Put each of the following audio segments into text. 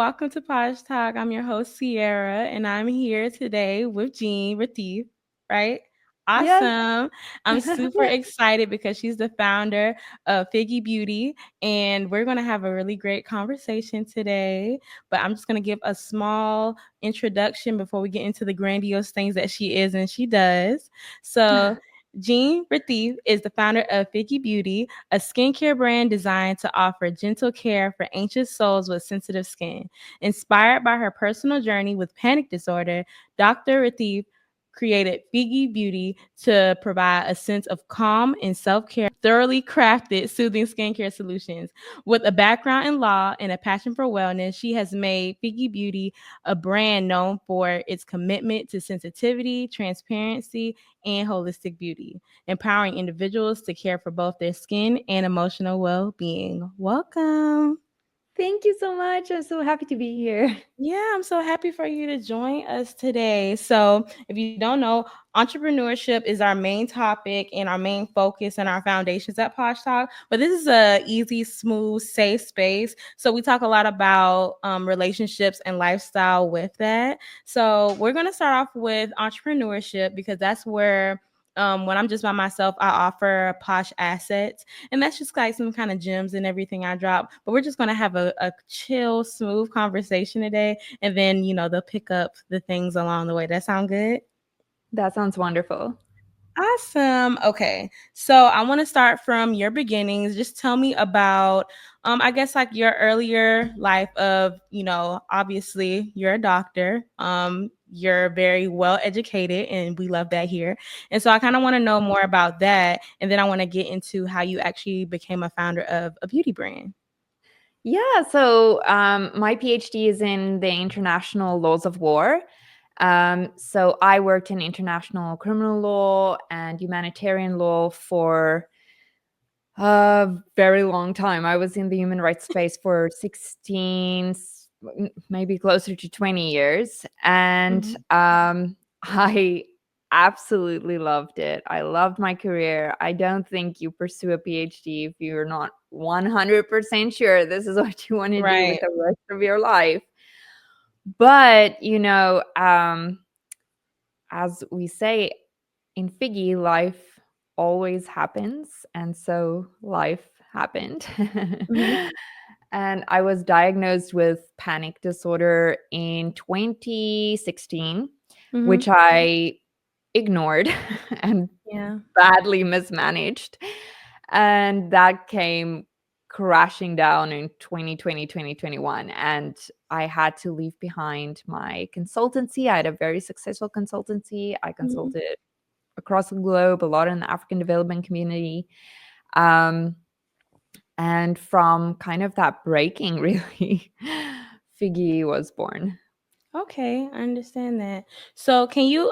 welcome to Posh Talk. I'm your host, Sierra, and I'm here today with Jeanne Retief, right? Yes. Awesome. I'm super excited because she's the founder of Figgi Beauty, and we're going to have a really great conversation today. But I'm just going to give a small introduction before we get into the grandiose things that she is and she does. So, Jeanne Retief is the founder of Figgi Beauty, a skincare brand designed to offer gentle care for anxious souls with sensitive skin. Inspired by her personal journey with panic disorder, Dr. Retief created Figgi Beauty to provide a sense of calm and self-care, thoroughly crafted soothing skincare solutions. With a background in law and a passion for wellness, she has made Figgi Beauty a brand known for its commitment to sensitivity, transparency, and holistic beauty, empowering individuals to care for both their skin and emotional well-being. Welcome. Thank you so much. I'm so happy to be here. Yeah, I'm so happy for you to join us today. So, if you don't know, entrepreneurship is our main topic and our main focus and our foundations at Posh Talk. But this is a easy, smooth, safe space. So, we talk a lot about relationships and lifestyle with that. So, we're going to start off with entrepreneurship because that's where when I'm just by myself, I offer posh assets. And that's just like some kind of gems and everything I drop. But we're just going to have a chill, smooth conversation today. And then, they'll pick up the things along the way. That sound good? That sounds wonderful. Awesome. Okay. So I want to start from your beginnings. Just tell me about, I guess, like your earlier life of, obviously you're a doctor. You're very well educated, and we love that here. And so I kind of want to know more about that. And then I want to get into how you actually became a founder of a beauty brand. Yeah, so my PhD is in the international laws of war. So I worked in international criminal law and humanitarian law for a very long time. I was in the human rights space for 16, maybe closer to 20 years. And Mhm. I absolutely loved it. I loved my career. I don't think you pursue a PhD if you're not 100% sure this is what you want to do with Right. the rest of your life. But, as we say in Figgy, life always happens. And so life happened. Mhm. And I was diagnosed with panic disorder in 2016, Mhm. which I ignored and Yeah. badly mismanaged. And that came crashing down in 2020, 2021. And I had to leave behind my consultancy. I had a very successful consultancy. I Mhm. consulted across the globe, a lot in the African development community. Um, and from kind of that breaking, really, Figgy was born. Okay, I understand that. So, can you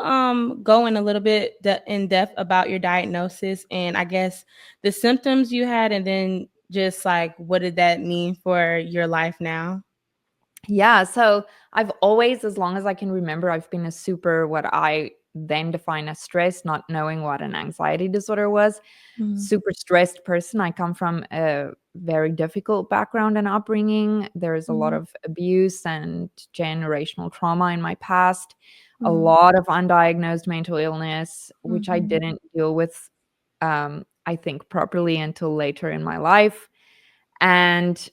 go in a little bit in depth about your diagnosis and I guess the symptoms you had, and then just like what did that mean for your life now? Yeah, so I've always, as long as I can remember, I've been a super, what I then define as stress, not knowing what an anxiety disorder was, Mhm. super stressed person. I come from a very difficult background and upbringing. There's a lot Mhm. of abuse and generational trauma in my past, a Mhm. lot of undiagnosed mental illness, which I Mhm. didn't deal with, I think, properly until later in my life. And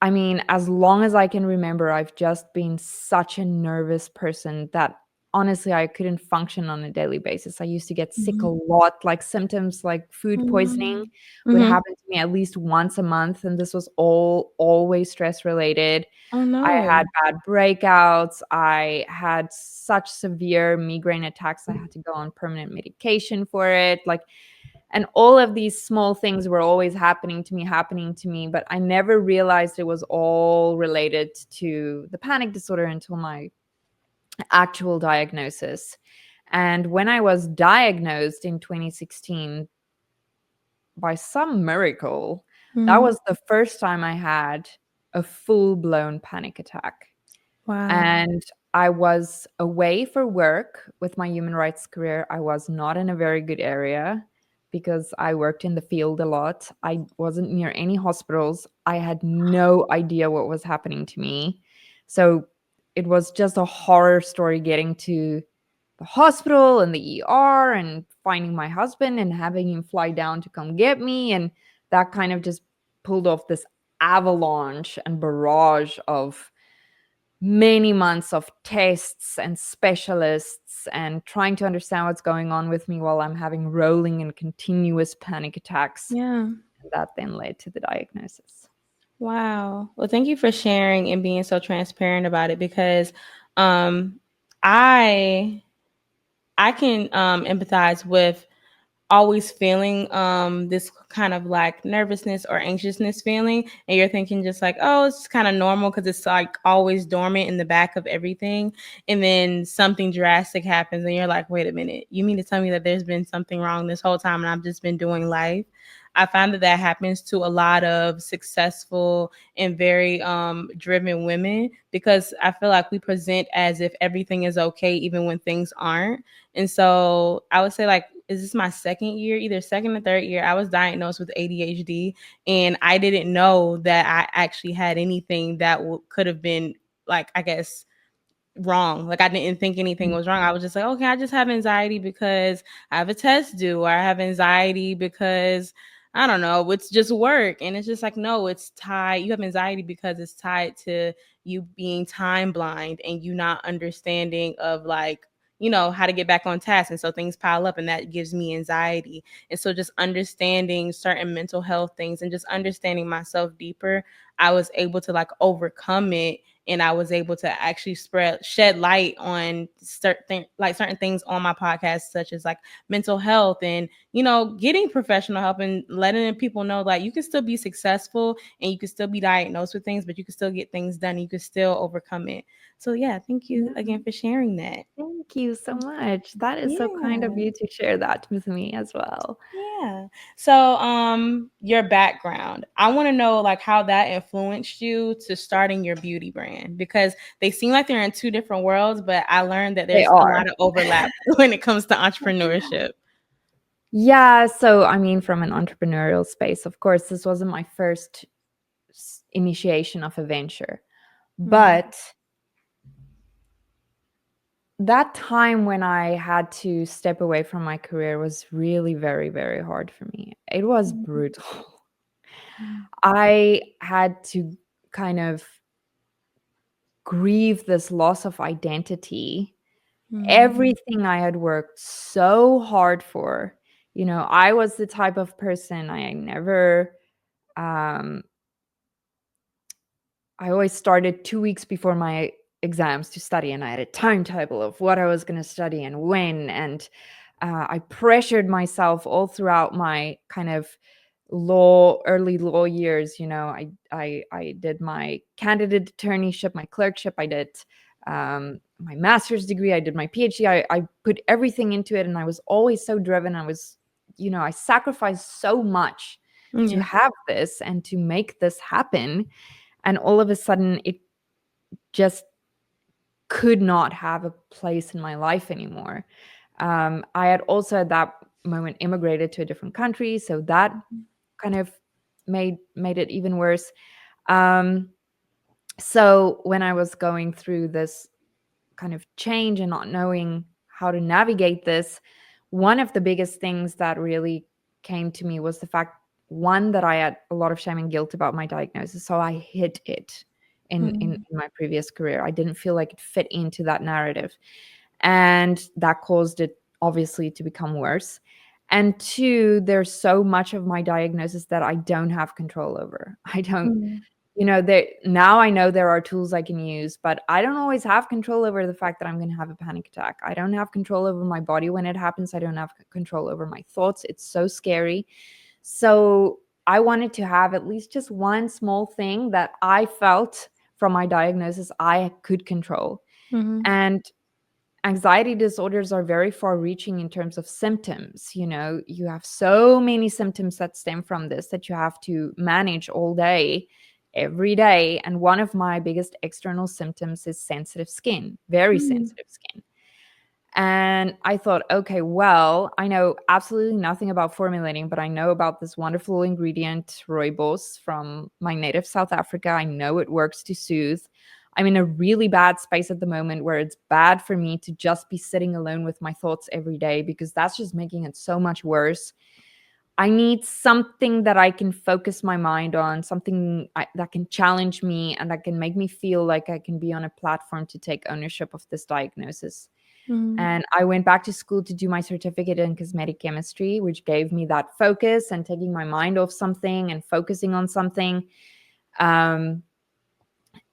I mean, as long as I can remember, I've just been such a nervous person that honestly, I couldn't function on a daily basis. I used to get sick a Mhm. lot, like symptoms like food poisoning Mhm. would Mhm. happen to me at least once a month. And this was all always stress related. Oh I no. had bad breakouts. I had such severe migraine attacks. I had to go on permanent medication for it. Like, and all of these small things were always happening to me, but I never realized it was all related to the panic disorder until my actual diagnosis. And when I was diagnosed in 2016, by some miracle, that Mhm. was the first time I had a full blown panic attack. Wow. And I was away for work with my human rights career. I was not in a very good area. because I worked in the field a lot. I wasn't near any hospitals. I had no idea what was happening to me. So it was just a horror story getting to the hospital and the ER and finding my husband and having him fly down to come get me. And that kind of just pulled off this avalanche and barrage of many months of tests and specialists and trying to understand what's going on with me while I'm having rolling and continuous panic attacks. Yeah. And that then led to the diagnosis. Wow. Well, thank you for sharing and being so transparent about it because um I I can empathize with always feeling this kind of like nervousness or anxiousness feeling, and you're thinking just like, oh, it's kind of normal because it's like always dormant in the back of everything, and then something drastic happens and you're like, wait a minute, you mean to tell me that there's been something wrong this whole time and I've just been doing life? I find that that happens to a lot of successful and very driven women because I feel like we present as if everything is okay even when things aren't. And so I would say, like, is this my second year, either second or third year? I was diagnosed with ADHD, and I didn't know that I actually had anything that could have been, like, I guess, wrong. Like I didn't think anything was wrong. I was just like, okay, I just have anxiety because I have a test due, or I have anxiety because I don't know, it's just work. And it's just like, no, it's tied. You have anxiety because it's tied to you being time blind and you not understanding of like, you know, how to get back on task. And so things pile up and that gives me anxiety. And so just understanding certain mental health things and just understanding myself deeper, I was able to like overcome it, and I was able to actually shed light on certain things on my podcast, such as like mental health and, you know, getting professional help and letting people know like you can still be successful and you can still be diagnosed with things, but you can still get things done. And you can still overcome it. So yeah, thank you Yeah. again for sharing that. Thank you so much. That is so kind of Yeah. you to share that with me as well. Yeah. So, your background. I want to know like how that influenced you to starting your beauty brand because they seem like they're in two different worlds, but I learned that They there's a are. lot of overlap when it comes to entrepreneurship. Yeah, so I mean, from an entrepreneurial space, of course, this wasn't my first initiation of a venture, Mhm. but that time when I had to step away from my career was really very, very hard for me. It was Mhm. brutal. I had to kind of grieve this loss of identity. Mhm. Everything I had worked so hard for. You know, I was the type of person um, I always started 2 weeks before my exams to study, and I had a timetable of what I was gonna study and when, and, I pressured myself all throughout my kind of early law years, you know, I did my candidate attorneyship, my clerkship, I did, my master's degree, I did my PhD, I put everything into it, and I was always so driven, I sacrificed so much to Yeah. have this and to make this happen, and all of a sudden it just could not have a place in my life anymore. I had also at that moment immigrated to a different country, so that kind of made it even worse. Um, so when I was going through this kind of change and not knowing how to navigate this, one of the biggest things that really came to me was the fact, one, that I had a lot of shame and guilt about my diagnosis. So I hid it Mhm. in my previous career. I didn't feel like it fit into that narrative. And that caused it obviously to become worse. And two, there's so much of my diagnosis that I don't have control over. I don't Mhm. there now I know there are tools I can use, but I don't always have control over the fact that I'm going to have a panic attack. I don't have control over my body when it happens. I don't have control over my thoughts. It's so scary. So I wanted to have at least just one small thing that I felt from my diagnosis I could control. Mhm. And anxiety disorders are very far reaching in terms of symptoms. You know, you have so many symptoms that stem from this that you have to manage all day, every day. And one of my biggest external symptoms is sensitive skin, very Mhm. sensitive skin. And I thought, okay, well, I know absolutely nothing about formulating, but I know about this wonderful ingredient, rooibos, from my native South Africa. I know it works to soothe. I'm in a really bad space at the moment where it's bad for me to just be sitting alone with my thoughts every day, because that's just making it so much worse. I need something that I can focus my mind on, something that can challenge me and that can make me feel like I can be on a platform to take ownership of this diagnosis. Mhm. And I went back to school to do my certificate in cosmetic chemistry, which gave me that focus and taking my mind off something and focusing on something. Um,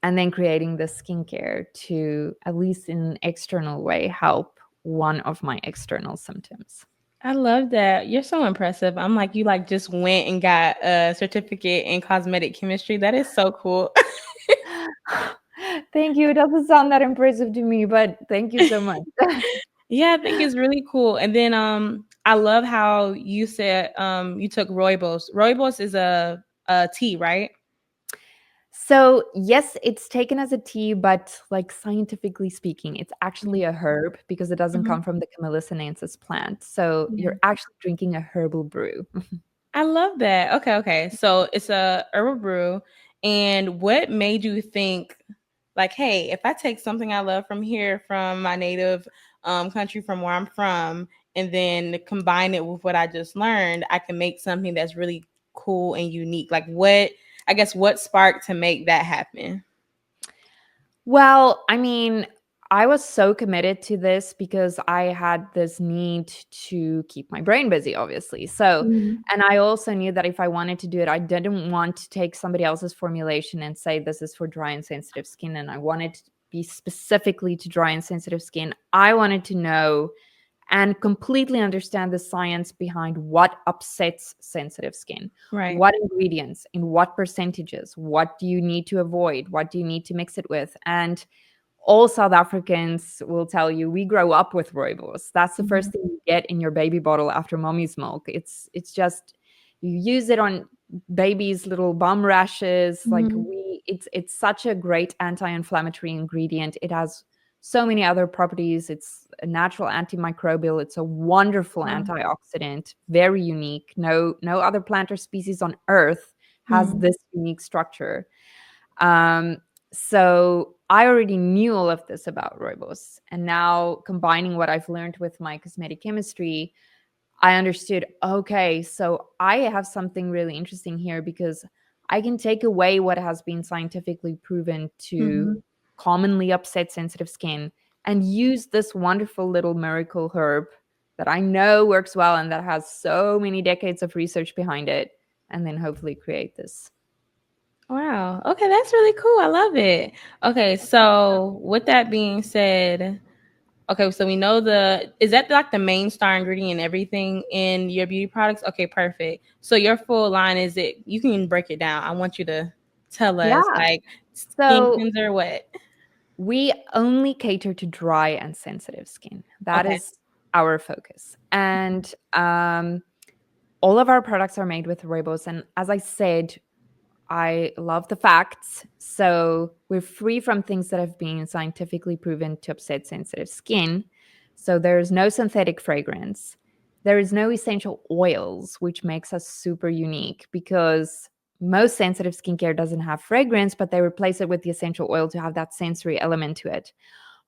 and then creating the skincare to, at least in an external way, help one of my external symptoms. I love that. You're so impressive. I'm like, you like just went and got a certificate in cosmetic chemistry. That is so cool. Thank you. It doesn't sound that impressive to me, but thank you so much. Yeah, I think it's really cool. And then I love how you said you took rooibos. Rooibos is a tea, right? So, yes, it's taken as a tea, but like scientifically speaking, it's actually a herb because it doesn't Mhm. come from the Camellia sinensis plant. So, Yeah. you're actually drinking a herbal brew. I love that. Okay, okay. So it's a herbal brew. And what made you think, like, hey, if I take something I love from here, from my native country, from where I'm from, and then combine it with what I just learned, I can make something that's really cool and unique. Like, what, I guess, what sparked to make that happen? Well, I mean, I was so committed to this because I had this need to keep my brain busy, obviously. So, Mhm. and I also knew that if I wanted to do it, I didn't want to take somebody else's formulation and say this is for dry and sensitive skin. And I wanted to be specifically to dry and sensitive skin. I wanted to know and completely understand the science behind what upsets sensitive skin, Right. what ingredients, in what percentages, what do you need to avoid, what do you need to mix it with. And all South Africans will tell you we grow up with rooibos. That's the Mhm. first thing you get in your baby bottle after mommy's milk. It's just, you use it on babies' little bum rashes. Like, Mhm. it's such a great anti-inflammatory ingredient. It has so many other properties. It's a natural antimicrobial. It's a wonderful Wow. antioxidant, very unique. No other plant or species on earth has Mhm. this unique structure. Um, so I already knew all of this about rooibos, and now combining what I've learned with my cosmetic chemistry, I understood, okay, so I have something really interesting here because I can take away what has been scientifically proven to Mhm. commonly upset sensitive skin and use this wonderful little miracle herb that I know works well and that has so many decades of research behind it, and then hopefully create this. Wow. Okay, that's really cool. I love it. Okay, so with that being said, okay, so we know the is that like the main star ingredient in everything in your beauty products? Okay, perfect. So your full line is it you can break it down. I want you to tell us Yeah. like skin So cleanser what? we only cater to dry and sensitive skin. That Okay. is our focus. And all of our products are made with rooibos. And as I said, I love the facts. So we're free from things that have been scientifically proven to upset sensitive skin. So there's no synthetic fragrance. There is no essential oils, which makes us super unique because most sensitive skincare doesn't have fragrance, but they replace it with the essential oil to have that sensory element to it.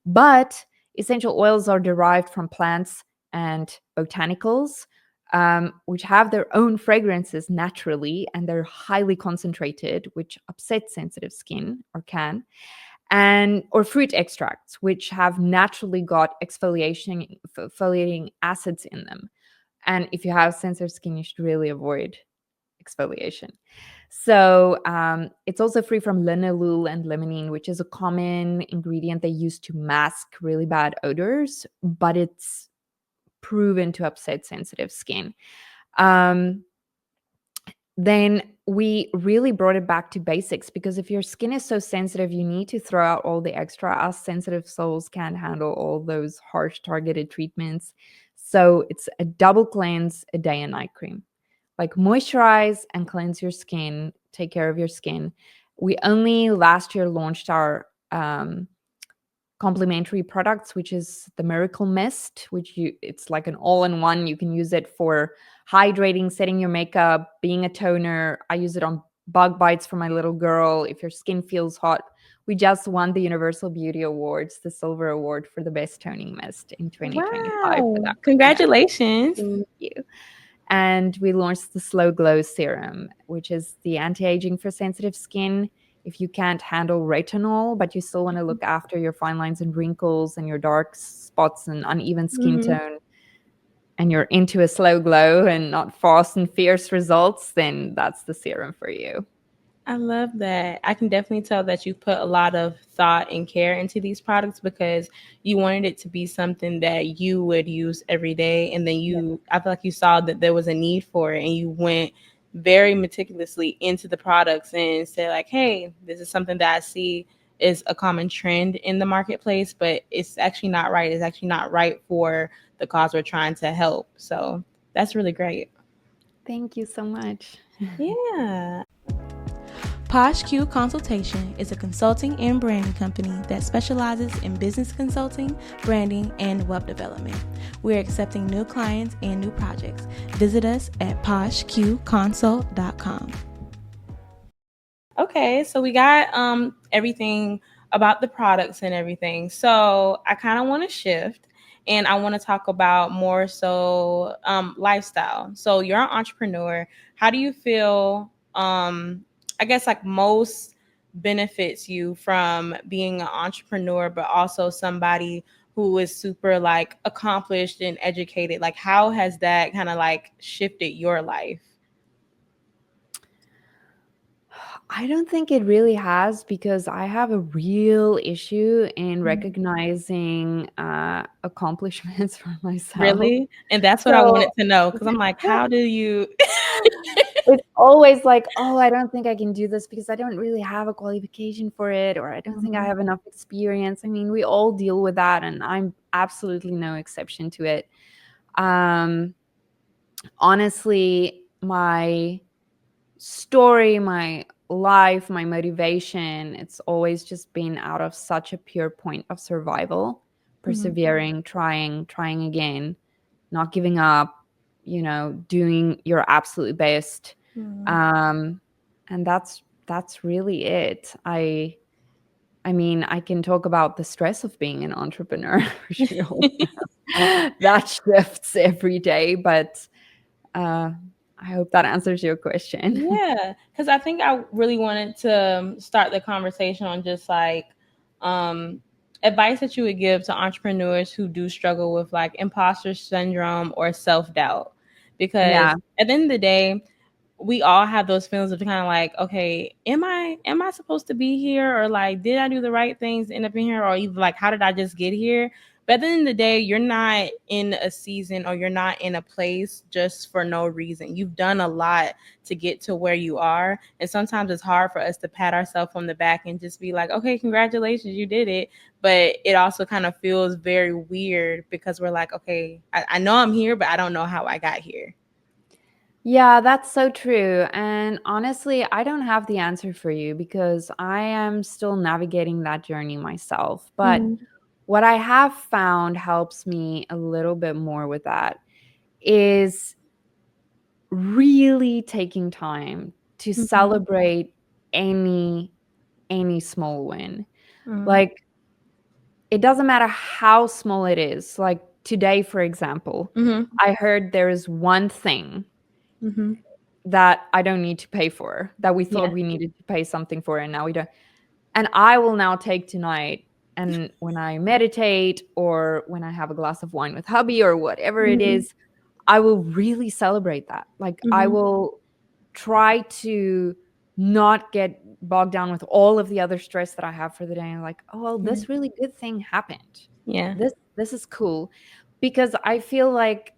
But essential oils are derived from plants and botanicals, which have their own fragrances naturally, and they're highly concentrated, which upsets sensitive skin or can, and or fruit extracts, which have naturally got exfoliating acids in them. And if you have sensitive skin, you should really avoid exfoliation. So it's also free from linalool and limonene, which is a common ingredient they use to mask really bad odors, but it's proven to upset sensitive skin. Um, then we really brought it back to basics because if your skin is so sensitive, you need to throw out all the extra. Us sensitive souls can't handle all those harsh targeted treatments. So it's a double cleanse, a day and night cream. Like, moisturize and cleanse your skin, take care of your skin. We only last year launched our complementary products, which is the Miracle Mist, which it's like an all-in-one. You can use it for hydrating, setting your makeup, being a toner. I use it on bug bites for my little girl. If your skin feels hot, we just won the Universal Beauty Awards, the Silver Award for the best toning mist in 2025 for Wow. that. Yeah, Congratulations. thank you. And we launched the Slow Glow Serum, which is the anti-aging for sensitive skin. If you can't handle retinol, but you still want to look after your fine lines and wrinkles and your dark spots and uneven skin Mhm. tone, and you're into a slow glow and not fast and fierce results, then that's the serum for you. I love that. I can definitely tell that you put a lot of thought and care into these products because you wanted it to be something that you would use every day. And then I feel like you saw that there was a need for it and you went very meticulously into the products and said, like, hey, this is something that I see is a common trend in the marketplace, but it's actually not right. It's actually not right for the cause we're trying to help. So that's really great. Thank you so much. Yeah. Posh Q Consultation is a consulting and branding company that specializes in business consulting, branding, and web development. We're accepting new clients and new projects. Visit us at poshqconsult.com. Okay, so we got everything about the products and everything. So I kind of want to shift and I want to talk about more so lifestyle. So you're an entrepreneur. How do you feel I guess like most benefits you from being an entrepreneur but also somebody who is super like accomplished and educated? Like how has that kind of like shifted your life? I don't think it really has, because I have a real issue in Mhm. recognizing accomplishments for myself. Really? And that's what I So wanted to know because I'm like, how do you it's always like, oh, I don't think I can do this because I don't really have a qualification for it, or I don't think I Mhm, have enough experience. I mean, we all deal with that, and I'm absolutely no exception to it. Um, Honestly, my story, my life, my motivation, it's always just been out of such a pure point of survival, mhm, persevering, trying again, not giving up, doing your absolute best. mhm. Um, and that's really it. I mean, I can talk about the stress of being an entrepreneur, which we all know. That shifts every day, but uh, I hope that answers your question. Yeah, because I think I really wanted to start the conversation on just like um, advice that you would give to entrepreneurs who do struggle with like imposter syndrome or self doubt. Because Yeah. at the end of the day, we all have those feelings of kind of like, okay, am I supposed to be here, or like, did I do the right things to end up in here, or even like, how did I just get here? But at the end of the day, you're not in a season or you're not in a place just for no reason. You've done a lot to get to where you are, and sometimes it's hard for us to pat ourselves on the back and just be like, okay, congratulations, you did it. But it also kind of feels very weird because we're like, okay, I know I'm here, but I don't know how I got here. Yeah, that's so true. And honestly, I don't have the answer for you because I am still navigating that journey myself. But Mhm. what I have found helps me a little bit more with that is really taking time to Mhm. celebrate any any small win. Mhm. Like, it doesn't matter how small it is. Like today, for example, Mhm. I heard there is one thing Mhm. that I don't need to pay for, that we thought Yeah. we needed to pay something for, and now we don't. And I will now take tonight, and when I meditate or when I have a glass of wine with hubby or whatever it Mhm. is, I will really celebrate that. Like, I Mhm. will try to not get bogged down with all of the other stress that I have for the day. And like, oh well, Yeah. this really good thing happened. Yeah. This is cool. Because I feel like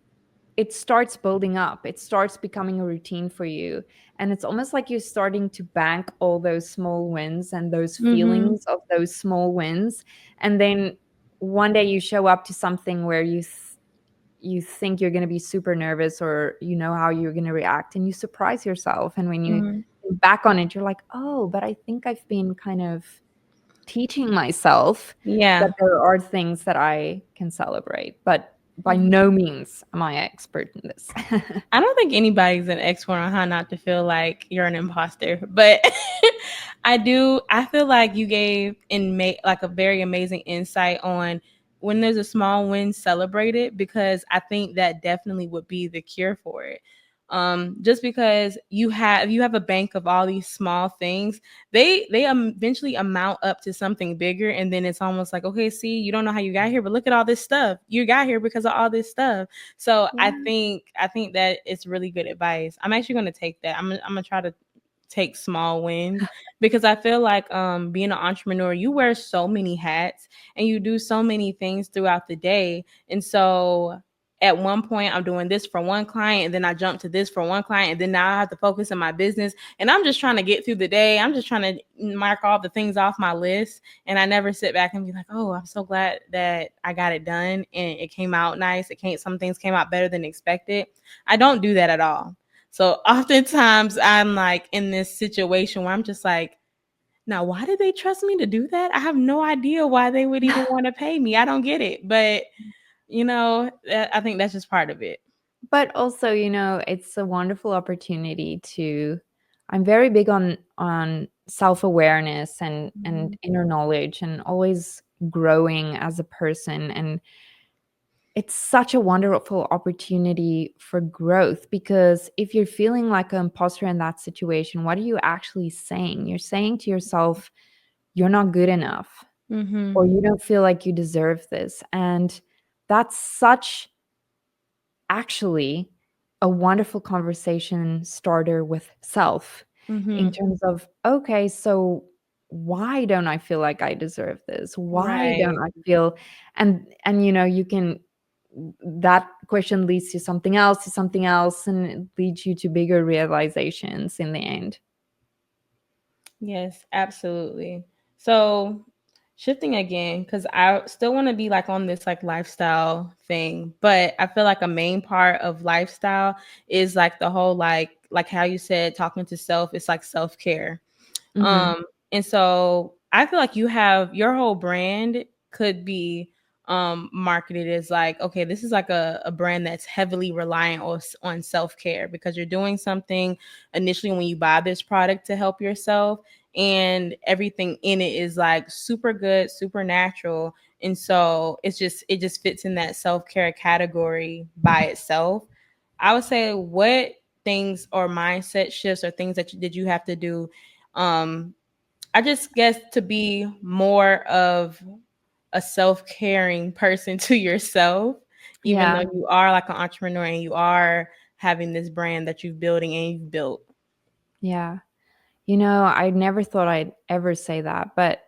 it starts building up. It starts becoming a routine for you. And it's almost like you're starting to bank all those small wins and those Mhm. feelings of those small wins. And then one day you show up to something where you think you're going to be super nervous, or you know how you're going to react, and you surprise yourself. And when you Mhm. think back on it, you're like, oh, but I think I've been kind of teaching myself that Yeah. there are things that I can celebrate, but by Mhm. no means am I expert in this. I don't think anybody's an expert on how not to feel like you're an imposter, but I feel like you gave in like a very amazing insight on when there's a small win, celebrate it, because I think that definitely would be the cure for it. Just because you have a bank of all these small things, they eventually amount up to something bigger, and then it's almost like, okay, see, you don't know how you got here, but look at all this stuff you got here because of all this stuff. So Yeah. I think that it's really good advice. I'm actually going to take that. I'm gonna try to take small wins, because I feel like being an entrepreneur, you wear so many hats and you do so many things throughout the day. And so at one point I'm doing this for one client, and then I jump to this for one client, and then now I have to focus on my business, and I'm just trying to get through the day. I'm just trying to mark all the things off my list, and I never sit back and be like, oh, I'm so glad that I got it done and it came out nice. Some things came out better than expected. I don't do that at all. So oftentimes I'm like in this situation where I'm just like, now why did they trust me to do that? I have no idea why they would even want to pay me. I don't get it. But I think that's just part of it. But also, it's a wonderful opportunity to I'm very big on self-awareness and Mhm. inner knowledge and always growing as a person, and it's such a wonderful opportunity for growth, because if you're feeling like an imposter in that situation, what are you actually saying? You're saying to yourself, you're not good enough, or Mhm. you don't feel like you deserve this. And that's such actually a wonderful conversation starter with self, in Mhm. terms of, okay, so why don't I feel like I deserve this? Why don't Right. I feel, and you can, that question leads to something else, and it leads you to bigger realizations in the end. Yes, absolutely. So shifting again, because I still want to be like on this like lifestyle thing, but I feel like a main part of lifestyle is like the whole like how you said talking to self. It's like self care. Hmm. And so I feel like you have your whole brand could be marketed as like, okay, this is like a brand that's heavily reliant on self-care, because you're doing something initially when you buy this product to help yourself, and everything in it is like super good, super natural. And so it just fits in that self-care category by itself. I would say, what things or mindset shifts or things that did you have to do, um I just guess, to be more of a self-caring person to yourself, even though Yeah, you are like an entrepreneur and you are having this brand that you're building and you've built. yeah. I never thought I'd ever say that, but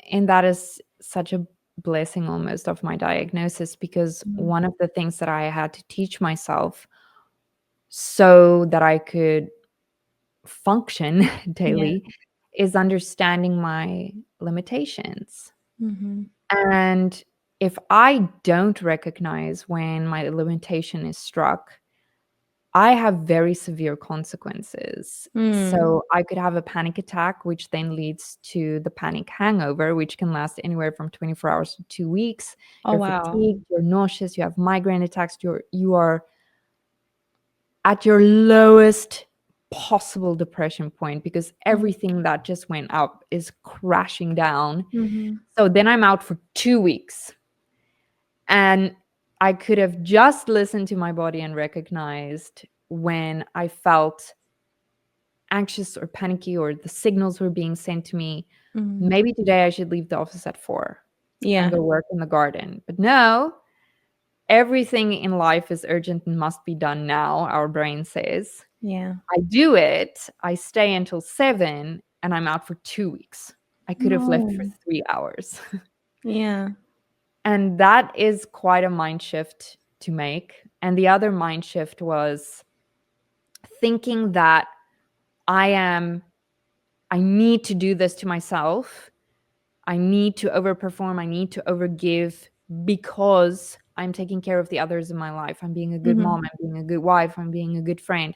and that is such a blessing almost of my diagnosis, because Mhm. one of the things that I had to teach myself so that I could function Yeah. daily is understanding my limitations. Mhm. And if I don't recognize when my limitation is struck, I have very severe consequences. Mm. So I could have a panic attack, which then leads to the panic hangover, which can last anywhere from 24 hours to 2 weeks. Oh, You're wow. fatigued, you're nauseous, you have migraine attacks, you are at your lowest possible depression point, because Mm. everything that just went up is crashing down. Mhm. So then I'm out for 2 weeks. And I could have just listened to my body and recognized when I felt anxious or panicky, or the signals were being sent to me. Mhm. Maybe today I should leave the office at 4 and Yeah. go work in the garden. But no, everything in life is urgent and must be done now, our brain says. Yeah. I do it, I stay until 7, and I'm out for 2 weeks. I could have left for No. 3 hours. Yeah. And that is quite a mind shift to make. And the other mind shift was thinking that I am, I need to do this to myself. I need to overperform. I need to overgive, because I'm taking care of the others in my life. I'm being a good Mhm. mom. I'm being a good wife. I'm being a good friend.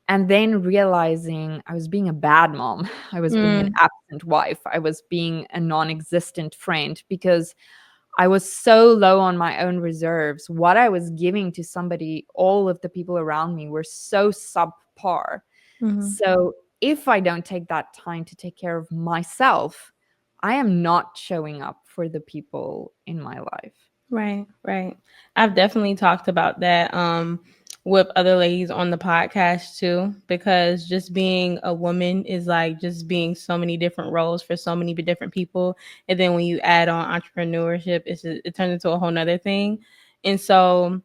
And then realizing I was being a bad mom, I was being an Mm, absent wife, I was being a non existent friend because I was so low on my own reserves. What I was giving to somebody, all of the people around me were so subpar. mhm. So if I don't take that time to take care of myself, I am not showing up for the people in my life. Right, right. I've definitely talked about that with other ladies on the podcast too, because just being a woman is like just being so many different roles for so many different people. And then when you add on entrepreneurship, it turns into a whole nother thing. And so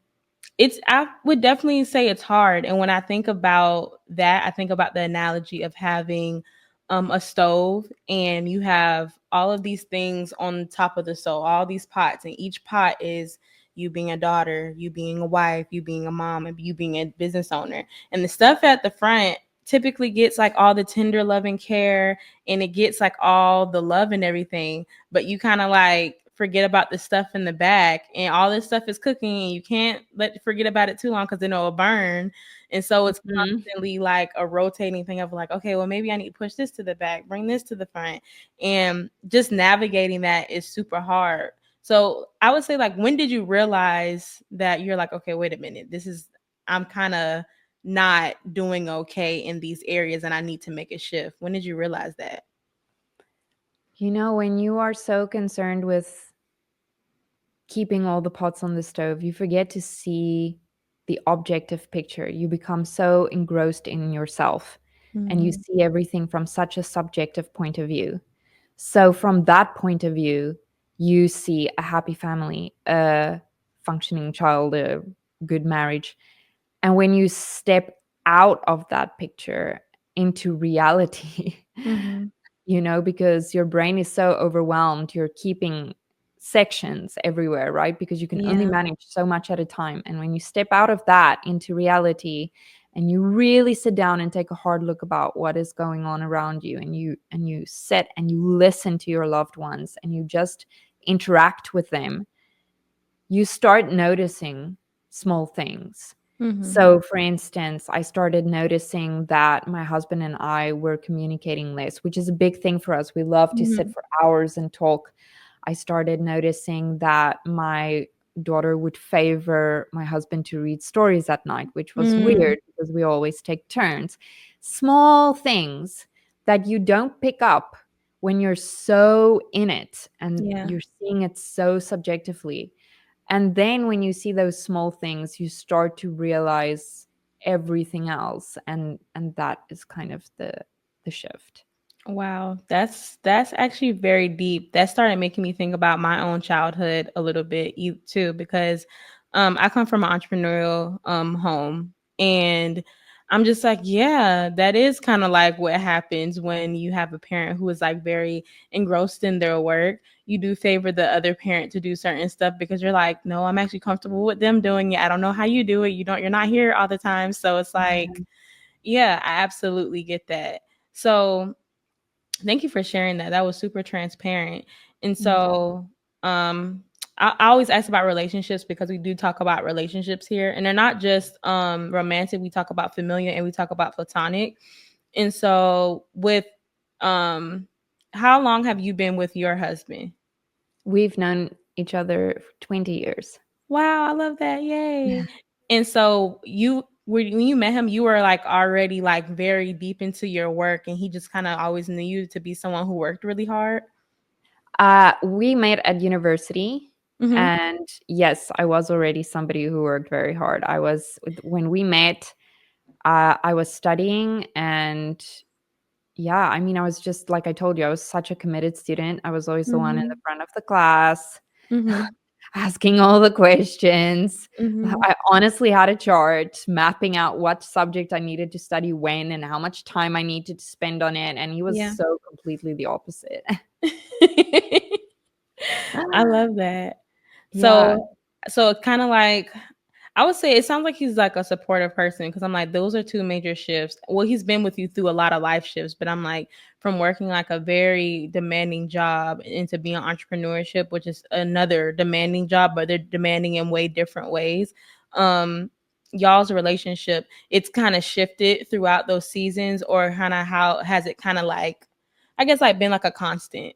I would definitely say it's hard. And when I think about that, I think about the analogy of having a stove, and you have all of these things on top of the stove, all these pots, and each pot is you being a daughter, you being a wife, you being a mom, and you being a business owner. And the stuff at the front typically gets like all the tender loving care, and it gets like all the love and everything, but you kind of like forget about the stuff in the back, and all this stuff is cooking, and you can't forget about it too long because then it'll burn. And so it's Mhm. constantly like a rotating thing of like, okay, well, maybe I need to push this to the back, bring this to the front, and just navigating that is super hard. So I would say, like, when did you realize that you're like, okay, wait a minute, I'm kind of not doing okay in these areas and I need to make a shift? When did you realize that? When you are so concerned with keeping all the pots on the stove, you forget to see the objective picture. You become so engrossed in yourself and you Mm-hmm. see everything from such a subjective point of view. So, from that point of view, you see a happy family, a functioning child, a good marriage. And when you step out of that picture into reality, Mm-hmm. because your brain is so overwhelmed, you're keeping sections everywhere, right? Because you can only Yeah. manage so much at a time. And when you step out of that into reality and you really sit down and take a hard look about what is going on around you, and you sit and you listen to your loved ones and you just interact with them, you start noticing small things. Mm-hmm. So, for instance, I started noticing that my husband and I were communicating less, which is a big thing for us. We love to sit Mm-hmm. for hours and talk. I started noticing that my daughter would favor my husband to read stories at night, which was Mm, weird because we always take turns. Small things that you don't pick up when you're so in it and yeah. you're seeing it so subjectively. And then when you see those small things, you start to realize everything else, and that is kind of the shift. Wow, that's actually very deep. That started making me think about my own childhood a little bit too, because I come from an entrepreneurial home, and I'm just like, yeah, that is kind of like what happens when you have a parent who is like very engrossed in their work. You do favor the other parent to do certain stuff because you're like, no, I'm actually comfortable with them doing it. I don't know how you do it. You're not here all the time, so it's like, yeah, I absolutely get that. So thank you for sharing that. That was super transparent. And Mhm. so, um, I always ask about relationships because we do talk about relationships here, and they're not just romantic. We talk about familiar and we talk about platonic. And so, with um, how long have you been with your husband? We've known each other for 20 years. Wow, I love that. Yay. And so when you met him, you were like already like very deep into your work, and he just kind of always knew you to be someone who worked really hard. We met at university, Mhm. and yes, I was already somebody who worked very hard. When we met, I was studying, and yeah, I mean, I was just like I told you, I was such a committed student. I was always the one in the Mhm. front of the class, Mhm. asking all the questions. Mhm. I honestly had a chart mapping out what subject I needed to study when and how much time I needed to spend on it. And he was Yeah. so completely the opposite. I love that. Yeah. So it's kind of like I would say it sounds like he's like a supportive person because I'm like those are two major shifts. Well, he's been with you through a lot of life shifts, but I'm like from working like a very demanding job into being entrepreneurship, which is another demanding job, but they're demanding in way different ways. Um, y'all's relationship, it's kind of shifted throughout those seasons, or kind of how has it kind of like, I guess, like been like a constant?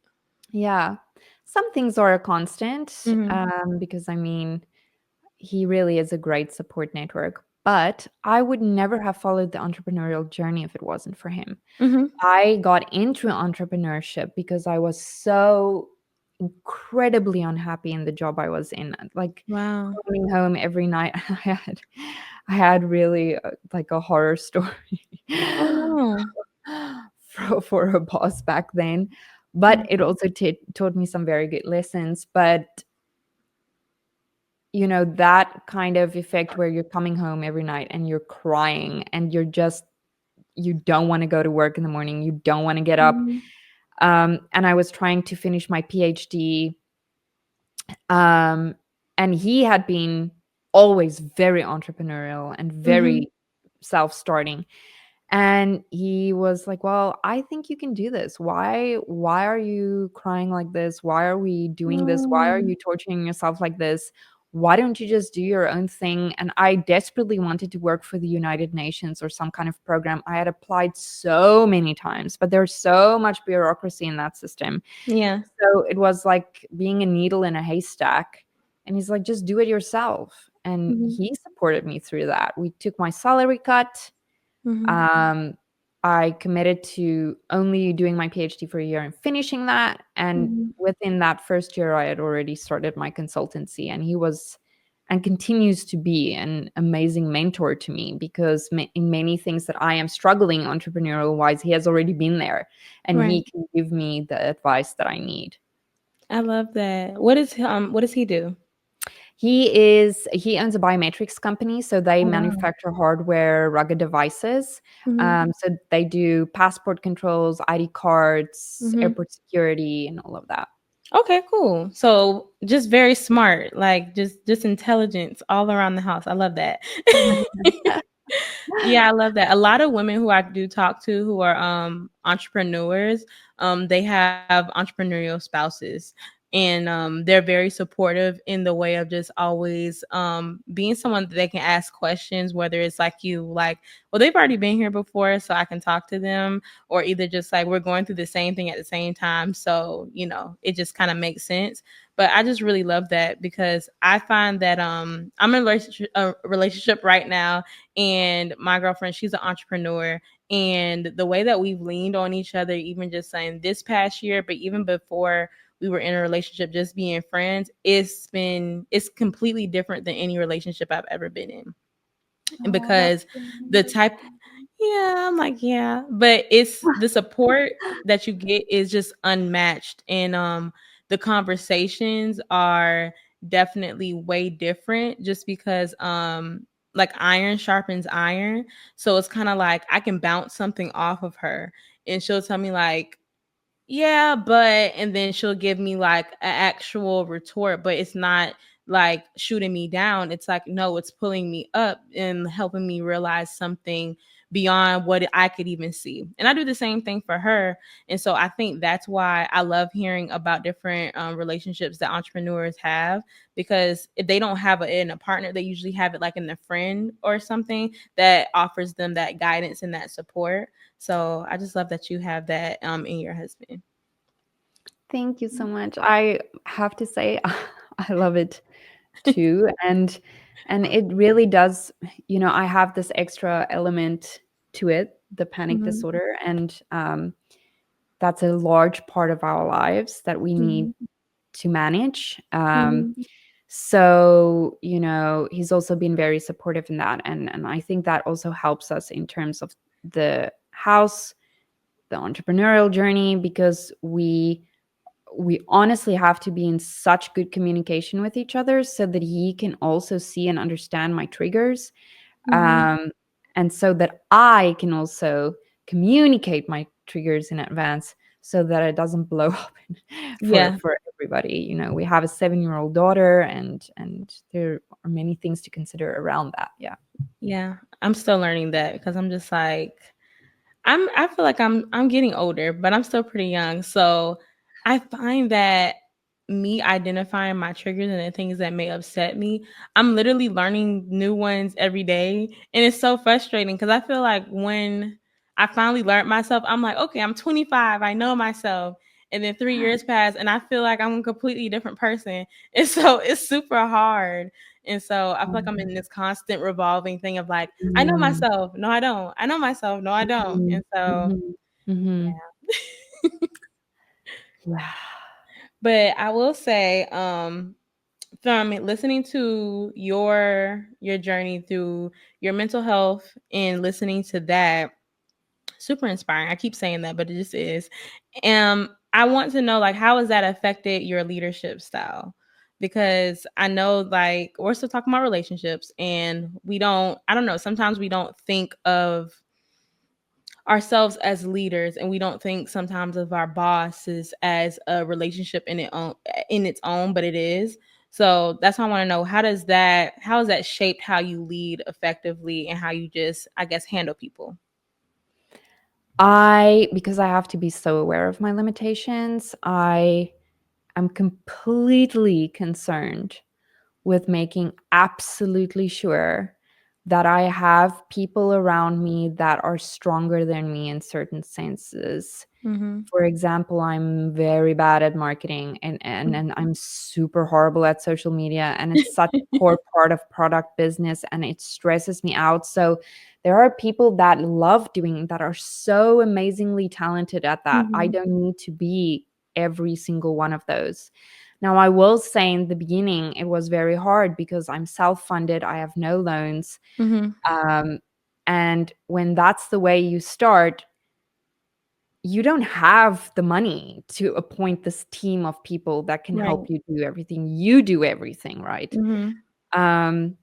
Yeah. Some things are a constant, Mhm. because I mean, he really is a great support network. But I would never have followed the entrepreneurial journey if it wasn't for him. Mhm. I got into entrepreneurship because I was so incredibly unhappy in the job I was in. Like Wow. coming home every night, I had really like a horror story Oh no. for a boss back then. But Mhm. it also taught me some very good lessons. But that kind of effect where you're coming home every night and you're crying and you don't want to go to work in the morning, you don't want to get up. Mhm. And I was trying to finish my PhD. Um, and he had been always very entrepreneurial and Mhm. very self-starting. And he was like, "Well, I think you can do this. Why are you crying like this? Why are we doing this? Why are Oh. you torturing yourself like this? Why don't you just do your own thing?" And I desperately wanted to work for the United Nations or some kind of program. I had applied so many times, but there's so much bureaucracy in that system. Yeah. So it was like being a needle in a haystack. And he's like, "Just do it yourself." And Mhm. he supported me through that. We took my salary cut. Mhm. um, I committed to only doing my PhD for a year and finishing that. And Mhm. within that first year, I had already started my consultancy. And he was and continues to be an amazing mentor to me because in many things that I am struggling entrepreneurial wise, he has already been there and Right. he can give me the advice that I need. I love that. What does he do? He owns a biometrics company, so they Oh wow. manufacture hardware, rugged devices. Mhm. So they do passport controls, ID cards, Mhm. airport security, and all of that. Okay, cool. So just very smart, like just intelligence all around the house. I love that. Yeah, I love that. A lot of women who I do talk to who are entrepreneurs, they have entrepreneurial spouses, and they're very supportive in the way of just always being someone that they can ask questions, whether it's like you like, well, they've already been here before, so I can talk to them, or either just like we're going through the same thing at the same time, so it just kind of makes sense. But I just really love that because I find that I'm in a relationship right now, and my girlfriend, she's an entrepreneur, and the way that we've leaned on each other, even just saying this past year, but even before we were in a relationship, just being friends, it's completely different than any relationship I've ever been in. And Oh, that's because the good. type, yeah, I'm like, yeah, but it's the support that you get is just unmatched, and the conversations are definitely way different, just because like iron sharpens iron. So it's kind of like I can bounce something off of her, and she'll tell me like, yeah, but, and then she'll give me like an actual retort, but it's not like shooting me down. It's like, no, it's pulling me up and helping me realize something beyond what I could even see. And I do the same thing for her. And so I think that's why I love hearing about different relationships that entrepreneurs have, because if they don't have in a partner, they usually have it like in a friend or something that offers them that guidance and that support. So I just love that you have that in your husband. Thank you so much. I have to say, I love it too. And it really does, I have this extra element to it, the panic Mhm, disorder. And that's a large part of our lives that we need mhm, to manage. mhm. So, he's also been very supportive in that. And I think that also helps us in terms of the house, the entrepreneurial journey, because we honestly have to be in such good communication with each other so that he can also see and understand my triggers, Mhm. um, and so that I can also communicate my triggers in advance so that it doesn't blow up for Yeah, everybody. We have a 7-year-old daughter, and there are many things to consider around that. Yeah. yeah. I'm still learning that because I'm just like I feel like I'm getting older, but I'm still pretty young. So I find that me identifying my triggers and the things that may upset me, I'm literally learning new ones every day. And it's so frustrating because I feel like when I finally learned myself, I'm like, okay, I'm 25, I know myself. And then 3 years pass and I feel like I'm a completely different person. And so it's super hard. And so I feel like I'm in this constant revolving thing of like, I know Mm, myself. No, I don't. I know myself. No, I don't. mhm, And so, mhm, mhm. Yeah. but I will say, from listening to your journey through your mental health and listening to that, super inspiring. I keep saying that, but it just is. I want to know, like, how has that affected your leadership style? Because I know, like, we're still talking about relationships, and we don't. I don't know. Sometimes we don't think of ourselves as leaders, and we don't think sometimes of our bosses as a relationship in its own, but it is. So that's why I want to know, how has that shaped how you lead effectively and how you just, I guess, handle people. Because I have to be so aware of my limitations, I am completely concerned with making absolutely sure that I have people around me that are stronger than me in certain senses. Mhm. For example, I'm very bad at marketing, and I'm super horrible at social media, and it's such a core part of product business, and it stresses me out. So there are people that love doing that are so amazingly talented at that. I Mhm. don't need to be every single one of those. Now, I will say in the beginning, it was very hard because I'm self-funded. I have no loans. Mhm. Um, and when that's the way you start, you don't have the money to appoint this team of people that can help Right. you do everything. You do everything, right? Mhm. Um,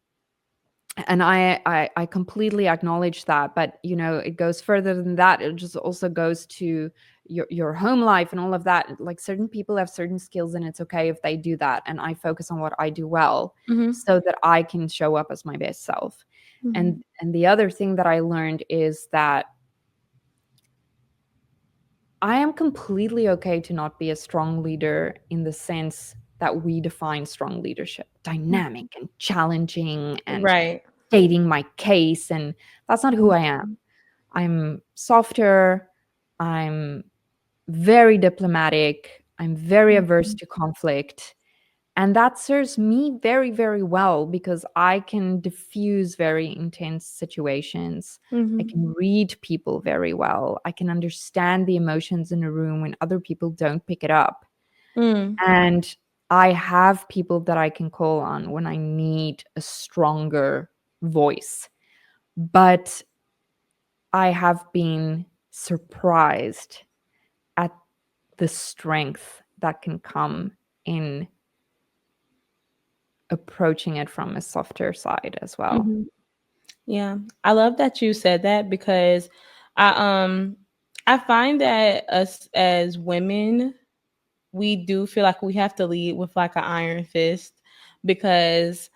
and I completely acknowledge that, but you know, it goes further than that. It just also goes to your home life and all of that. Like certain people have certain skills, and it's okay if they do that. And I focus on what I do well, Mhm. so that I can show up as my best self. Mhm. And the other thing that I learned is that I am completely okay to not be a strong leader in the sense that we define strong leadership, dynamic and challenging and Right. stating my case. And that's not who I am. Mhm. I'm softer. I'm very diplomatic. I'm very averse Mhm. to conflict. And that serves me very, very well because I can diffuse very intense situations. I Mhm. can read people very well. I can understand the emotions in a room when other people don't pick it up. Mm. And I have people that I can call on when I need a stronger voice. But I have been surprised at the strength that can come in approaching it from a softer side as well. Mhm. Yeah. I love that you said that because I um I find that us as women, we do feel like we have to lead with like an iron fist because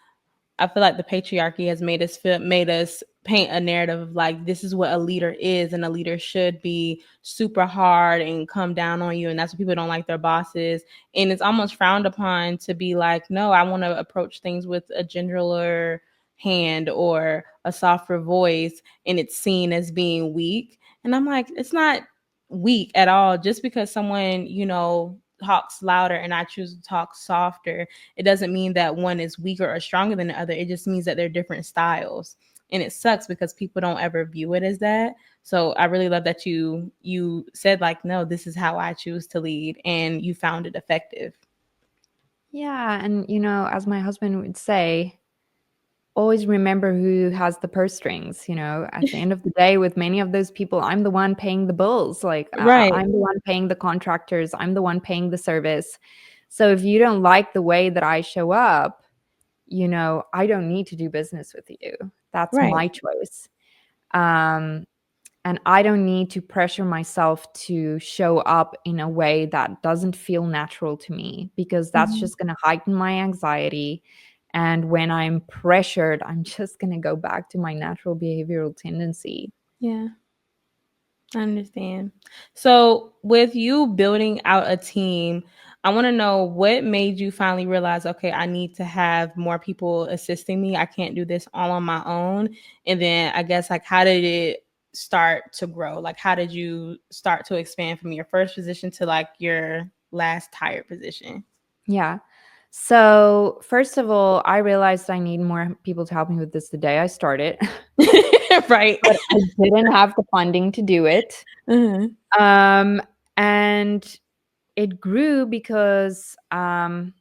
I feel like the patriarchy has made us paint a narrative of like this is what a leader is, and a leader should be super hard and come down on you, and that's what people don't like their bosses. And it's almost frowned upon to be like, no, I want to approach things with a gentler hand or a softer voice, and it's seen as being weak. And I'm like, it's not weak at all. Just because someone, talks louder and I choose to talk softer, it doesn't mean that one is weaker or stronger than the other. It just means that they're different styles. And it sucks because people don't ever view it as that. So I really love that you said like, no, this is how I choose to lead, and you found it effective. Yeah, and you know, as my husband would say, always remember who has the purse strings. You know, at the end of the day, with many of those people, I'm the one paying the bills. Like, Right. I'm the one paying the contractors, I'm the one paying the service. So if you don't like the way that I show up, you know, I don't need to do business with you. That's Right. my choice. Um, and I don't need to pressure myself to show up in a way that doesn't feel natural to me because that's Mhm. just going to heighten my anxiety. And when I'm pressured, I'm just going to go back to my natural behavioral tendency. Yeah. I understand. So, with you building out a team, I want to know what made you finally realize, okay, I need to have more people assisting me. I can't do this all on my own. And then I guess, like, how did it start to grow? Like, how did you start to expand from your first position to like your last hired position? Yeah. So, first of all, I realized I need more people to help me with this the day I started, Right. but I didn't have the funding to do it. Uh-huh. Um, and it grew because my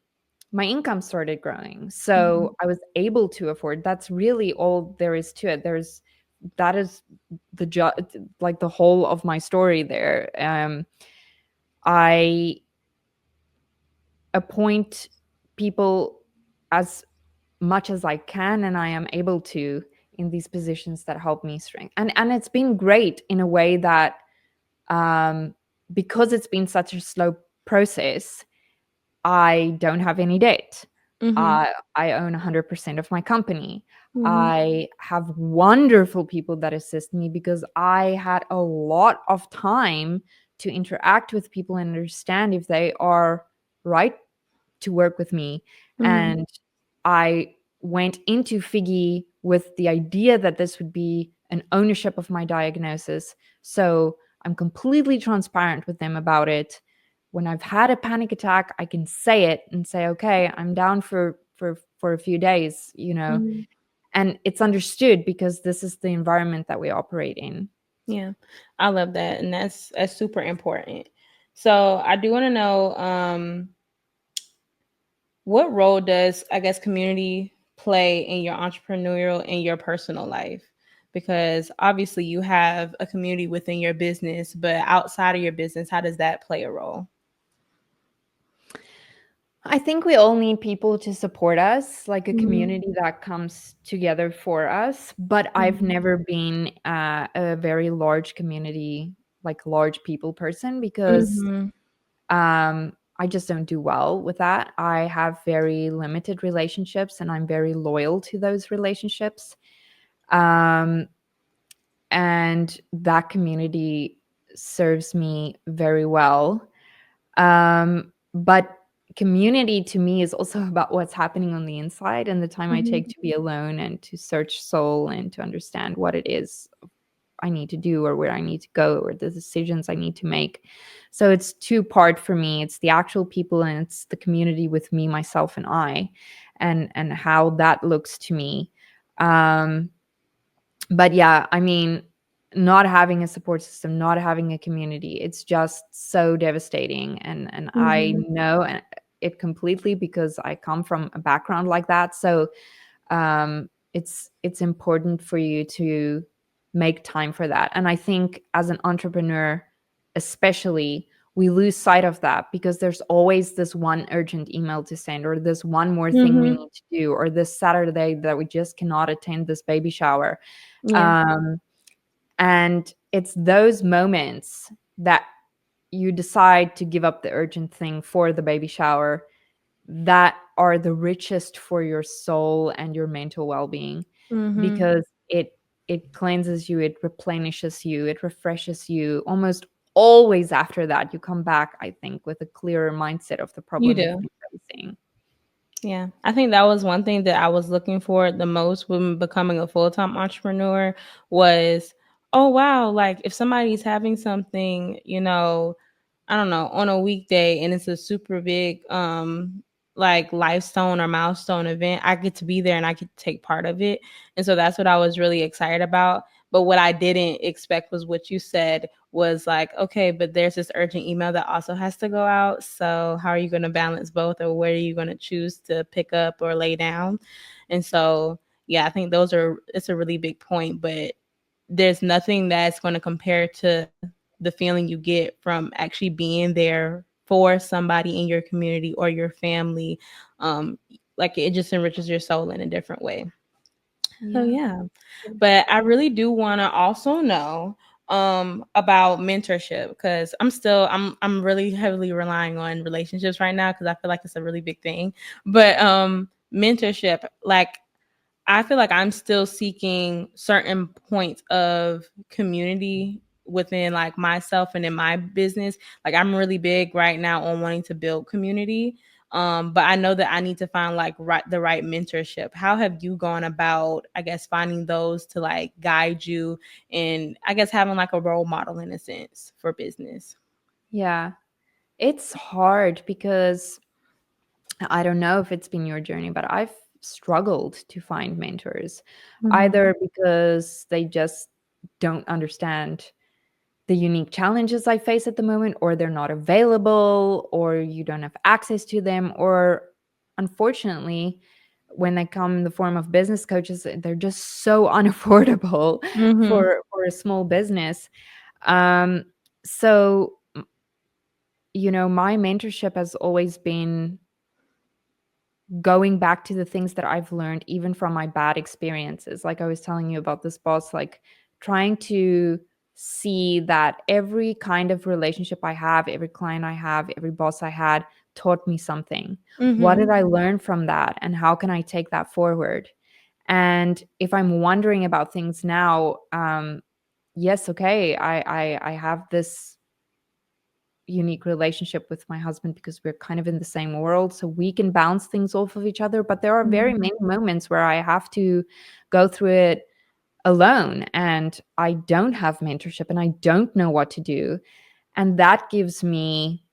income started growing. Mhm. So I was able to afford. That's really all there is to it. That is the like the whole of my story there. I appoint people as much as I can and I am able to in these positions that help me strength. And it's been great in a way that um, because it's been such a slow process, I don't have any debt. Mhm. I own 100% of my company. Mhm. I have wonderful people that assist me because I had a lot of time to interact with people and understand if they are right to work with me. Mhm. And I went into Figgy with the idea that this would be an ownership of my diagnosis. So I'm completely transparent with them about it. When I've had a panic attack, I can say it and say, okay, I'm down for a few days, you know, Mhm. and it's understood because this is the environment that we operate in. Yeah, I love that, and that's super important. So I do want to know, what role does, I guess, community play in your entrepreneurial and your personal life? Because obviously you have a community within your business, but outside of your business, how does that play a role? I think we all need people to support us, like a Mhm. community that comes together for us. But I've Mhm. never been a very large community, like large people person, because Mhm. I just don't do well with that. I have very limited relationships and I'm very loyal to those relationships. Um, and that community serves me very well. But community to me is also about what's happening on the inside and the time I Mhm. take to be alone and to search soul and to understand what it is I need to do or where I need to go or the decisions I need to make. So it's two part for me. It's the actual people and it's the community with me, myself, and I, and how that looks to me. Um, but yeah, I mean, not having a support system, not having a community, it's just so devastating. And I Mhm. know it completely because I come from a background like that. So it's important for you to make time for that. And I think as an entrepreneur, especially, we lose sight of that because there's always this one urgent email to send or this one more thing we Mhm. need to do or this Saturday that we just cannot attend this baby shower. Yeah. um, and it's those moments that you decide to give up the urgent thing for the baby shower that are the richest for your soul and your mental well-being Mhm. because it cleanses you, it replenishes you, it refreshes you. Almost always after that you come back, I think, with a clearer mindset of the You problem you've do. been facing. Yeah, I think that was one thing that I was looking for the most when becoming a full-time entrepreneur was, oh wow, like if somebody's having something, I don't know, on a weekday and it's a super big like lifestone or milestone event, I get to be there and I get to take part of it. And so that's what I was really excited about. But what I didn't expect was what you said was like, okay, but there's this urgent email that also has to go out. So how are you going to balance both, or where are you going to choose to pick up or lay down? And so, yeah, I think it's a really big point, but there's nothing that's going to compare to the feeling you get from actually being there for somebody in your community or your family. Um, like it just enriches your soul in a different way. So Yeah. yeah. But I really do want to also know about mentorship because I'm really heavily relying on relationships right now because I feel like it's a really big thing. But mentorship, like I feel like I'm still seeking certain points of community within like myself and in my business. Like I'm really big right now on wanting to build community. But I know that I need to find like the right mentorship. How have you gone about, I guess, finding those to like guide you, and I guess having like a role model in a sense for business? Yeah. It's hard because I don't know if it's been your journey, but I've struggled to find mentors, Mm-hmm. either because they just don't understand the unique challenges I face at the moment, or they're not available, or you don't have access to them, or unfortunately, when they come in the form of business coaches, they're just so unaffordable Mm-hmm. for a small business. Um, so, my mentorship has always been going back to the things that I've learned, even from my bad experiences. Like I was telling you about this boss, like trying to see that every kind of relationship I have, every client I have, every boss I had taught me something. What Mm-hmm. did I learn from that? And how can I take that forward? And if I'm wondering about things now, yes, okay, I have this unique relationship with my husband because we're kind of in the same world, so we can bounce things off of each other, but there are very Mm-hmm. many moments where I have to go through it alone, and I don't have mentorship and I don't know what to do, and that gives me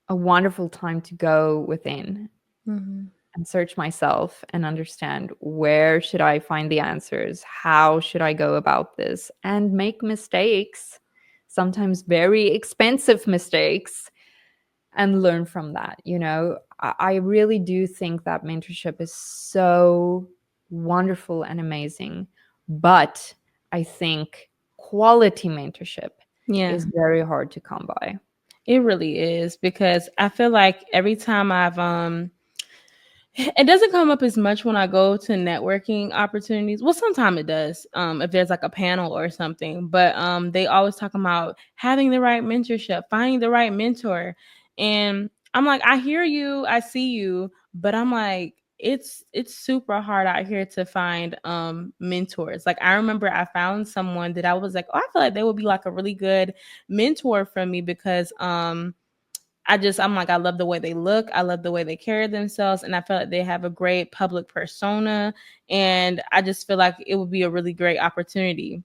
a wonderful time to go within Mm-hmm. and search myself and understand, where should I find the answers, how should I go about this, and make mistakes, sometimes very expensive mistakes, and learn from that. I really do think that mentorship is so wonderful and amazing, but I think quality mentorship Yeah. is very hard to come by. It really is, because I feel like every time it doesn't come up as much when I go to networking opportunities. Well, sometimes it does, if there's like a panel or something. But they always talk about having the right mentorship, finding the right mentor, and I'm like, I hear you, I see you, but I'm like, it's super hard out here to find mentors. Like I remember I found someone that I was like, oh, I feel like they would be like a really good mentor for me, because I'm like, I love the way they look. I love the way they carry themselves. And I feel like they have a great public persona. And I just feel like it would be a really great opportunity.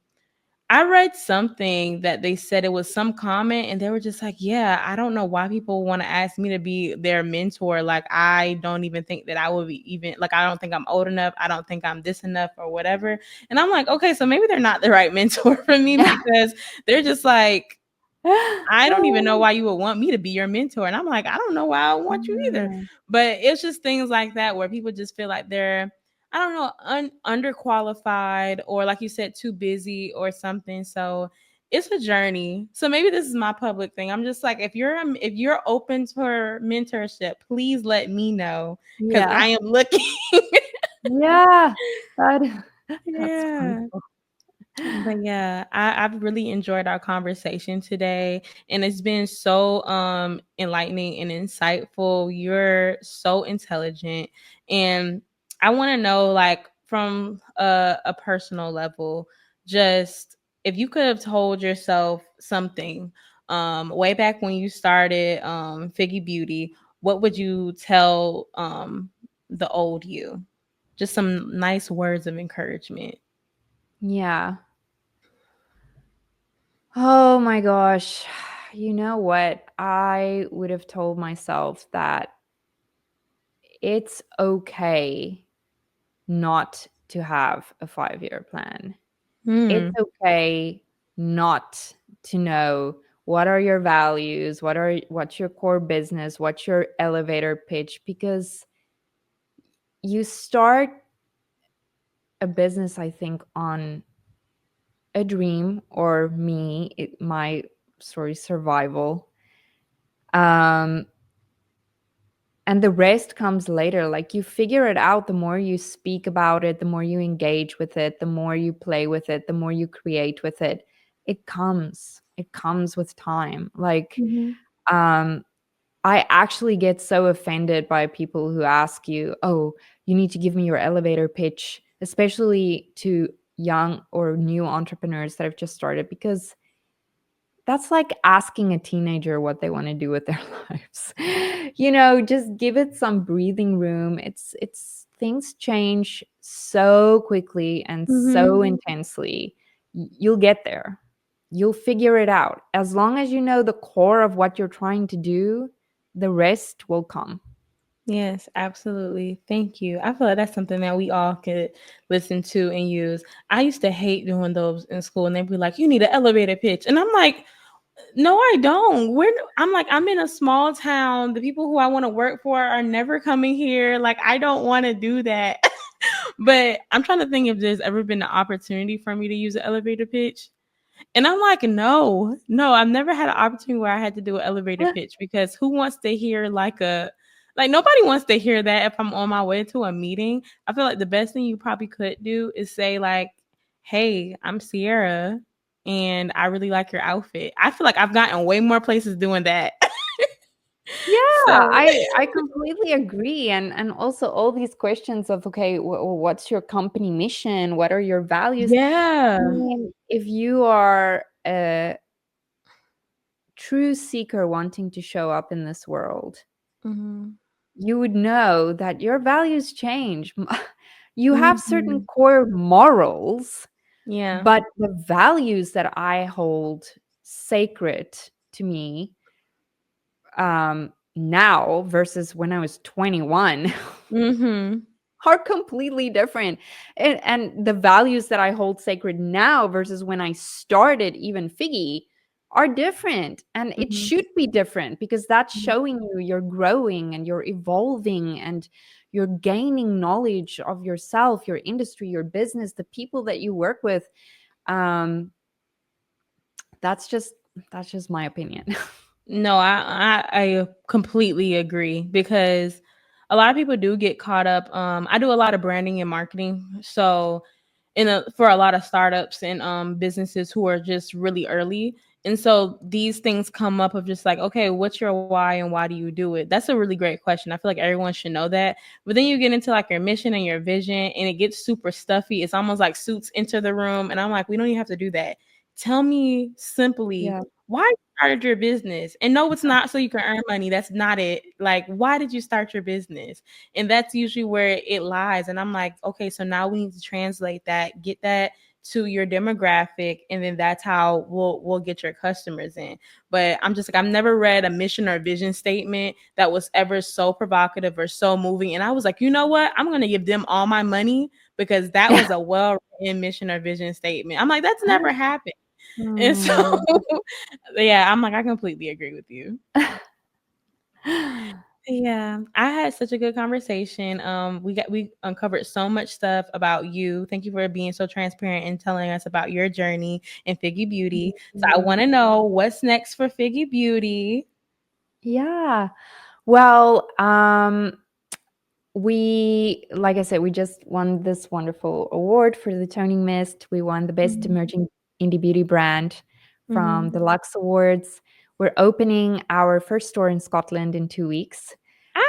I read something that they said, it was some comment, and they were just like, yeah, I don't know why people want to ask me to be their mentor. Like, I don't even think that I would be even, like, I don't think I'm old enough. I don't think I'm this enough or whatever. And I'm like, okay, so maybe they're not the right mentor for me, because they're just like, I don't even know why you would want me to be your mentor. And I'm like, I don't know why I want you either. But it's just things like that where people just feel like they're, I don't know, underqualified, or like you said, too busy or something. So it's a journey. So maybe this is my public thing. I'm just like, if you're open for mentorship, please let me know, because Yeah. I am looking. Yeah. That that's Yeah. wonderful. But yeah, I've really enjoyed our conversation today, and it's been so enlightening and insightful. You're so intelligent, and I want to know, like, from a personal level, just if you could have told yourself something way back when you started Figgy Beauty, what would you tell the old you? Just some nice words of encouragement. Yeah. Oh my gosh. You know what? I would have told myself that it's okay not to have a 5-year plan. It's Hmm. okay not to know what are your values, what's your core business, what's your elevator pitch, because you start a business, I think, on a dream, or my story, survival. Um and the rest comes later. Like, you figure it out the more you speak about it, the more you engage with it, the more you play with it, the more you create with it. It comes with time. Like, Mhm. um I actually get so offended by people who ask you, oh, you need to give me your elevator pitch, especially to young or new entrepreneurs that have just started, because that's like asking a teenager what they want to do with their lives. Just give it some breathing room. It's things change so quickly and so Mhm. intensely. You'll get there. You'll figure it out. As long as you know the core of what you're trying to do, the rest will come. Yes, absolutely. Thank you. I feel like that's something that we all could listen to and use. I used to hate doing those in school, and they'd be like, "You need an elevator pitch," and I'm like, "No, I don't." I'm like, I'm in a small town. The people who I want to work for are never coming here. Like, I don't want to do that. But I'm trying to think if there's ever been an opportunity for me to use an elevator pitch. And I'm like, no, no, I've never had an opportunity where I had to do an elevator pitch because who wants to hear like nobody wants to hear that if I'm on my way to a meeting. I feel like the best thing you probably could do is say like, "Hey, I'm Sierra and I really like your outfit." I feel like I've gotten way more places doing that. Yeah, So, I completely agree. And also all these questions of, okay, what's your company mission? What are your values? I yeah. mean, if you are a true seeker wanting to show up in this world, Mhm. you would know that your values change. You have certain Mhm. core morals, Yeah. but the values that I hold sacred to me, now versus when I was 21, Mhm. are completely different. And the values that I hold sacred now versus when I started even Figgy are different. And it Mhm. should be different because that's Mhm. showing you you're growing and you're evolving and you're gaining knowledge of yourself, your industry, your business, the people that you work with. Um, that's just that's just my opinion. No, I completely agree because a lot of people do get caught up. I do a lot of branding and marketing, so for a lot of startups and businesses who are just really early, and so these things come up of just like, okay, what's your why and why do you do it? That's a really great question. I feel like everyone should know that. But then you get into like your mission and your vision, and it gets super stuffy. It's almost like suits enter the room, and I'm like, we don't even have to do that. Tell me simply Yeah. why you started your business. And no, it's not so you can earn money. That's not it. Like, why did you start your business? And that's usually where it lies. And I'm like, okay, so now we need to translate that, get that to your demographic, and then that's how we'll get your customers in. But I'm just like, I've never read a mission or vision statement that was ever so provocative or so moving. And I was like, you know what? I'm gonna give them all my money because that was a well written mission or vision statement. I'm like, that's never happened. And so Oh. yeah, I'm like, I completely agree with you. Yeah, I had such a good conversation. We uncovered so much stuff about you. Thank you for being so transparent and telling us about your journey in Figgy Beauty. So I want to know what's next for Figgy Beauty. Yeah. Well, like I said, we just won this wonderful award for the Toning Mist. We won the best Mhm. emerging indie beauty brand from the Mhm. Lux Awards. We're opening our first store in Scotland in 2 weeks.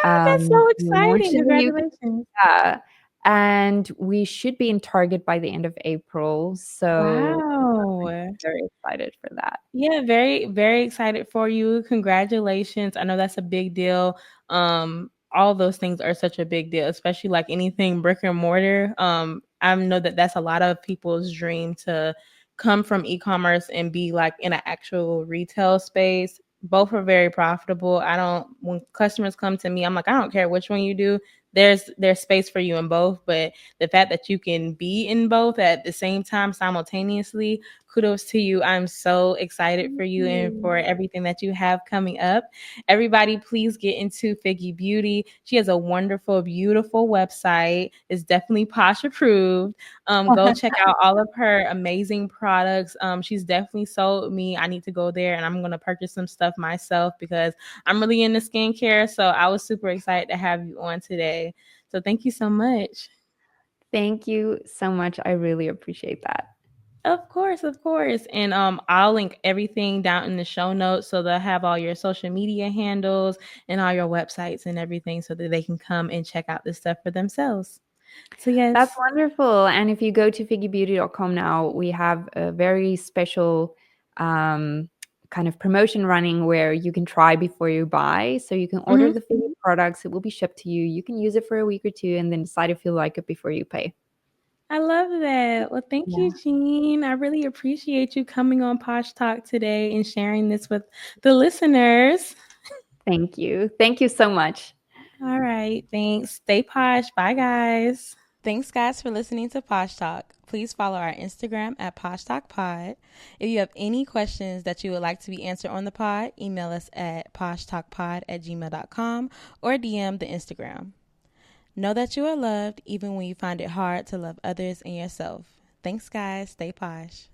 That's so We exciting! launched in the UK, Congratulations. and we should be in Target by the end of April. So I'm Wow. very excited for that. Yeah, very, very excited for you. Congratulations. I know that's a big deal. All those things are such a big deal, especially like anything brick and mortar. I know that that's a lot of people's dream to come from e-commerce and be like in an actual retail space. Both are very profitable. I don't when customers come to me, I'm like, I don't care which one you do. There's space for you in both, but the fact that you can be in both at the same time simultaneously, kudos to you. I'm so excited Thank for you and you. for everything that you have coming up. Everybody, please get into Figgy Beauty. She has a wonderful, beautiful website. It's definitely Posh approved. Go check out all of her amazing products. She's definitely sold me. I need to go there and I'm gonna purchase some stuff myself because I'm really into skincare. So I was super excited to have you on today. So thank you so much. Thank you so much. I really appreciate that. Of course, of course. And I'll link everything down in the show notes so they'll have all your social media handles and all your websites and everything so that they can come and check out this stuff for themselves. So That's yes. wonderful. And if you go to figgybeauty.com now, we have a very special um, kind of promotion running where you can try before you buy. So you can order Mhm. the Figgy products, it will be shipped to you. You can use it for a week or two and then decide if you like it before you pay. I love that. Well, thank you, Yeah. Jeanne. I really appreciate you coming on Posh Talk today and sharing this with the listeners. Thank you. Thank you so much. All right. Thanks. Stay posh. Bye, guys. Thanks, guys, for listening to Posh Talk. Please follow our Instagram at Posh Talk Pod. If you have any questions that you would like to be answered on the pod, email us at poshtalkpod@gmail.com or DM the Instagram. Know that you are loved even when you find it hard to love others and yourself. Thanks, guys. Stay posh.